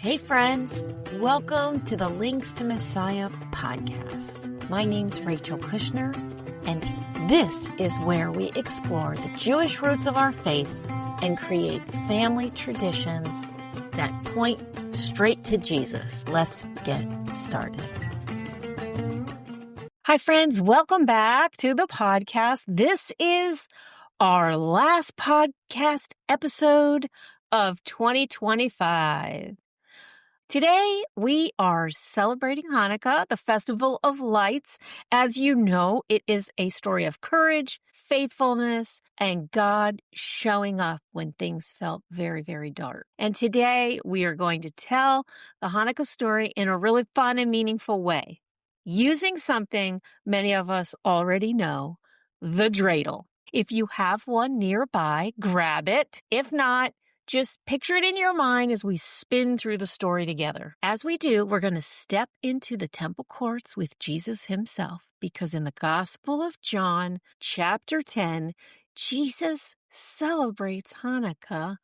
Hey friends, welcome to the Links to Messiah podcast. My name's Rachel Kushner, and this is where we explore the Jewish roots of our faith and create family traditions that point straight to Jesus. Let's get started. Hi friends, welcome back to the podcast. This is our last podcast episode of 2025. Today, we are celebrating Hanukkah, the Festival of Lights. As you know, it is a story of courage, faithfulness, and God showing up when things felt very, very dark. And today, we are going to tell the Hanukkah story in a really fun and meaningful way, using something many of us already know, the dreidel. If you have one nearby, grab it. If not, just picture it in your mind as we spin through the story together. As we do, we're going to step into the temple courts with Jesus himself, because in the Gospel of John, chapter 10, Jesus celebrates Hanukkah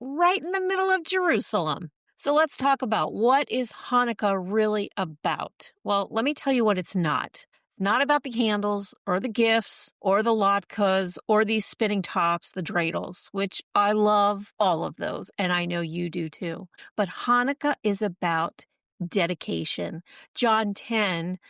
right in the middle of Jerusalem. So let's talk about what is Hanukkah really about. Well, let me tell you what it's not. It's not about the candles or the gifts or the latkes or these spinning tops, the dreidels, which I love all of those, and I know you do too. But Hanukkah is about dedication. John 10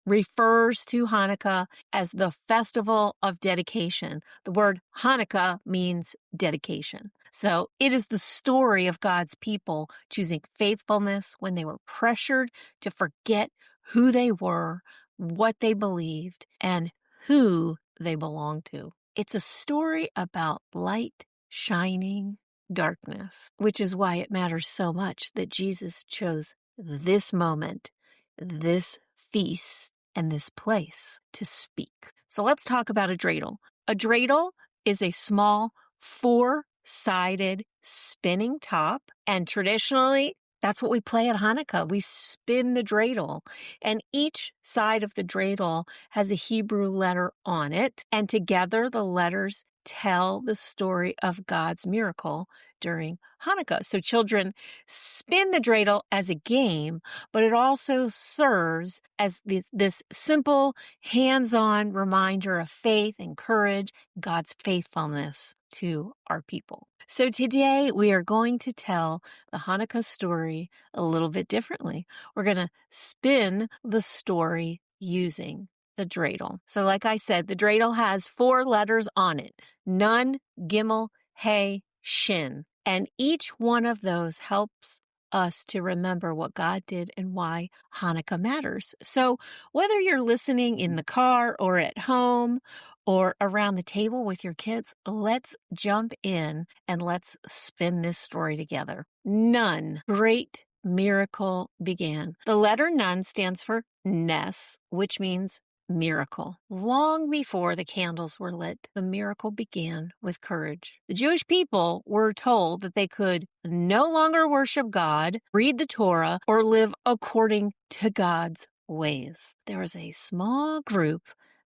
refers to Hanukkah as the festival of dedication. The word Hanukkah means dedication. So it is the story of God's people choosing faithfulness when they were pressured to forget who they were, what they believed, and who they belonged to. It's a story about light shining darkness, which is why it matters so much that Jesus chose this moment, this feast, and this place to speak. So let's talk about a dreidel. A dreidel is a small four-sided spinning top, and traditionally, that's what we play at Hanukkah. We spin the dreidel, and each side of the dreidel has a Hebrew letter on it, and together the letters tell the story of God's miracle during Hanukkah. So children spin the dreidel as a game, but it also serves as this simple, hands-on reminder of faith and courage, God's faithfulness to our people. So today we are going to tell the Hanukkah story a little bit differently. We're going to spin the story using the dreidel. So like I said, the dreidel has 4 letters on it: Nun, Gimel, Hey, Shin. And each one of those helps us to remember what God did and why Hanukkah matters. So whether you're listening in the car or at home or around the table with your kids, let's jump in and let's spin this story together. Nun, great miracle began. The letter Nun stands for Nes, which means miracle. Long before the candles were lit, the miracle began with courage. The Jewish people were told that they could no longer worship God, read the Torah, or live according to God's ways. There was a small group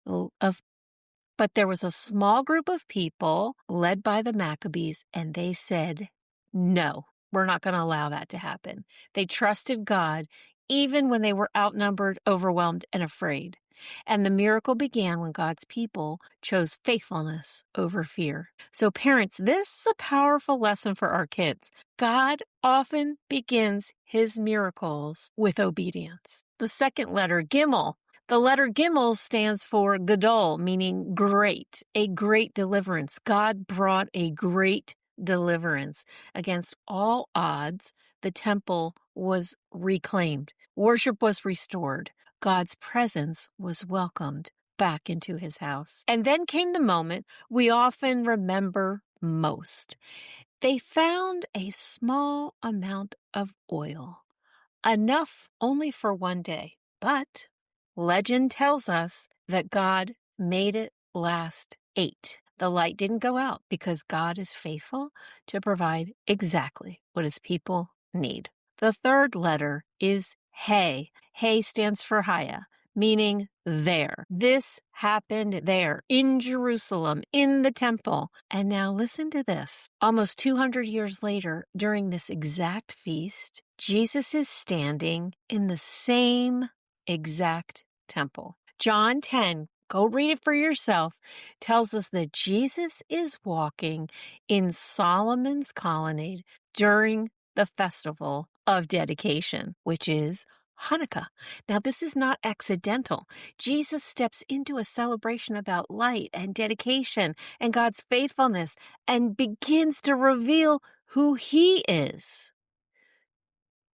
of people led by the Maccabees, and they said, no, we're not going to allow that to happen. They trusted God even when they were outnumbered, overwhelmed, and afraid. And the miracle began when God's people chose faithfulness over fear. So parents, this is a powerful lesson for our kids. God often begins his miracles with obedience. The second letter, Gimel. The letter Gimel stands for Gadol, meaning great, a great deliverance. God brought a great deliverance. Against all odds, the temple was reclaimed. Worship was restored. God's presence was welcomed back into his house. And then came the moment we often remember most. They found a small amount of oil, enough only for one day. But legend tells us that God made it last 8. The light didn't go out because God is faithful to provide exactly what his people need. The third letter is Hey. Hey stands for Haya, meaning there. This happened there in Jerusalem, in the temple. And now listen to this. Almost 200 years later, during this exact feast, Jesus is standing in the same exact temple. John 10, go read it for yourself, tells us that Jesus is walking in Solomon's colonnade during the festival of dedication, which is Hanukkah. Now, this is not accidental. Jesus steps into a celebration about light and dedication and God's faithfulness and begins to reveal who he is.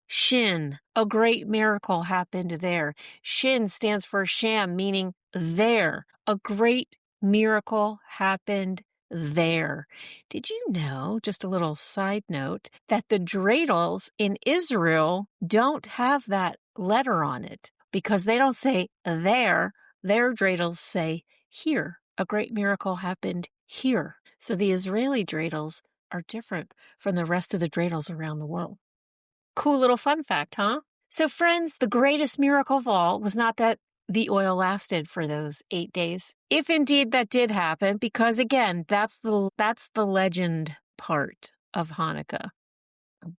Shin, a great miracle happened there. Shin stands for Sham, meaning there. A great miracle happened there. Did you know, just a little side note, that the dreidels in Israel don't have that letter on it because they don't say there. Their dreidels say here. A great miracle happened here. So the Israeli dreidels are different from the rest of the dreidels around the world. Cool little fun fact, huh? So friends, the greatest miracle of all was not that the oil lasted for those 8 days. If indeed that did happen, because again, that's the legend part of Hanukkah.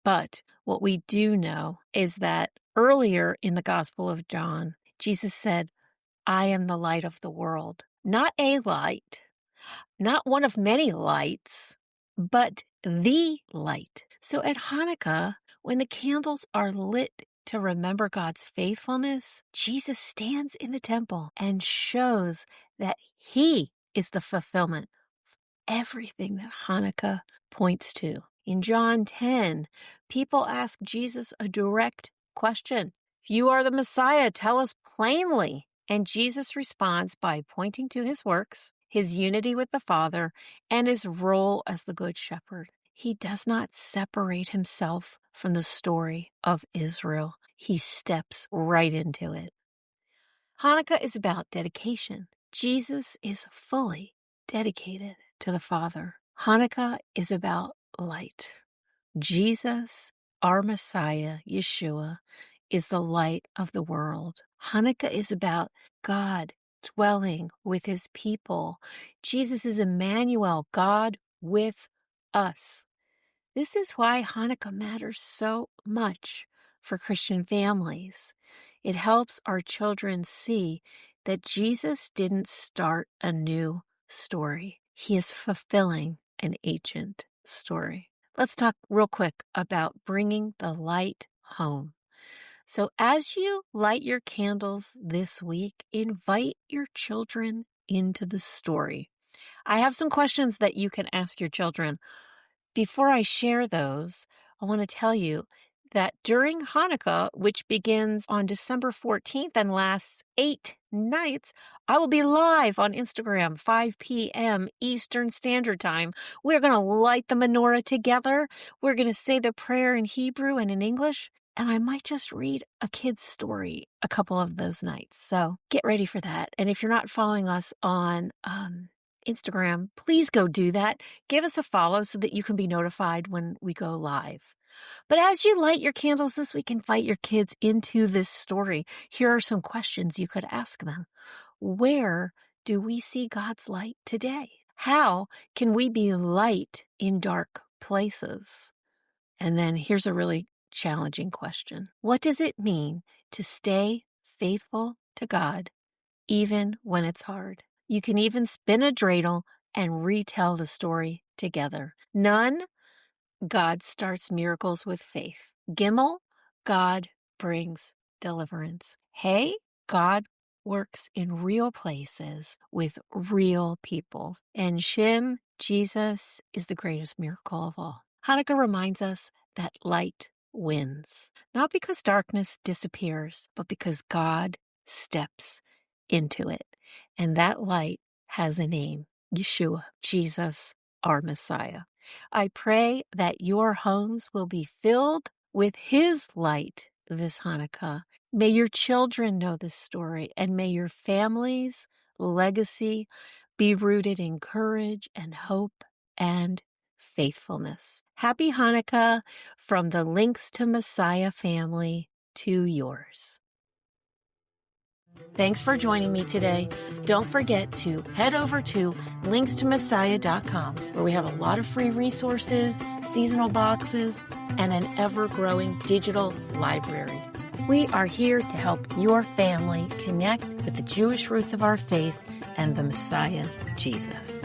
But what we do know is that earlier in the Gospel of John, Jesus said, I am the light of the world. Not a light, not one of many lights, but the light. So at Hanukkah, when the candles are lit to remember God's faithfulness, Jesus stands in the temple and shows that he is the fulfillment of everything that Hanukkah points to. In John 10, people ask Jesus a direct question. If you are the Messiah, tell us plainly. And Jesus responds by pointing to his works, his unity with the Father, and his role as the Good Shepherd. He does not separate himself from the story of Israel. He steps right into it. Hanukkah is about dedication. Jesus is fully dedicated to the Father. Hanukkah is about light. Jesus, our Messiah, Yeshua, is the light of the world. Hanukkah is about God dwelling with his people. Jesus is Emmanuel, God with us. This is why Hanukkah matters so much for Christian families. It helps our children see that Jesus didn't start a new story. He is fulfilling an ancient story. Let's talk real quick about bringing the light home. So as you light your candles this week, invite your children into the story. I have some questions that you can ask your children. Before I share those, I want to tell you that during Hanukkah, which begins on December 14th and lasts 8 nights, I will be live on Instagram, 5 p.m. Eastern Standard Time. We're going to light the menorah together. We're going to say the prayer in Hebrew and in English. And I might just read a kid's story a couple of those nights. So get ready for that. And if you're not following us on Instagram, please go do that. Give us a follow so that you can be notified when we go live. But as you light your candles this week, invite your kids into this story. Here are some questions you could ask them. Where do we see God's light today? How can we be light in dark places? And then here's a really challenging question. What does it mean to stay faithful to God even when it's hard? You can even spin a dreidel and retell the story together. None, God starts miracles with faith. Gimel, God brings deliverance. Hey, God works in real places with real people. And Shem, Jesus, is the greatest miracle of all. Hanukkah reminds us that light wins, not because darkness disappears, but because God steps into it. And that light has a name, Yeshua, Jesus, our Messiah. I pray that your homes will be filled with his light this Hanukkah. May your children know this story, and may your family's legacy be rooted in courage and hope and faithfulness. Happy Hanukkah from the Links to Messiah family to yours. Thanks for joining me today. Don't forget to head over to linkstomessiah.com, where we have a lot of free resources, seasonal boxes, and an ever-growing digital library. We are here to help your family connect with the Jewish roots of our faith and the Messiah, Jesus.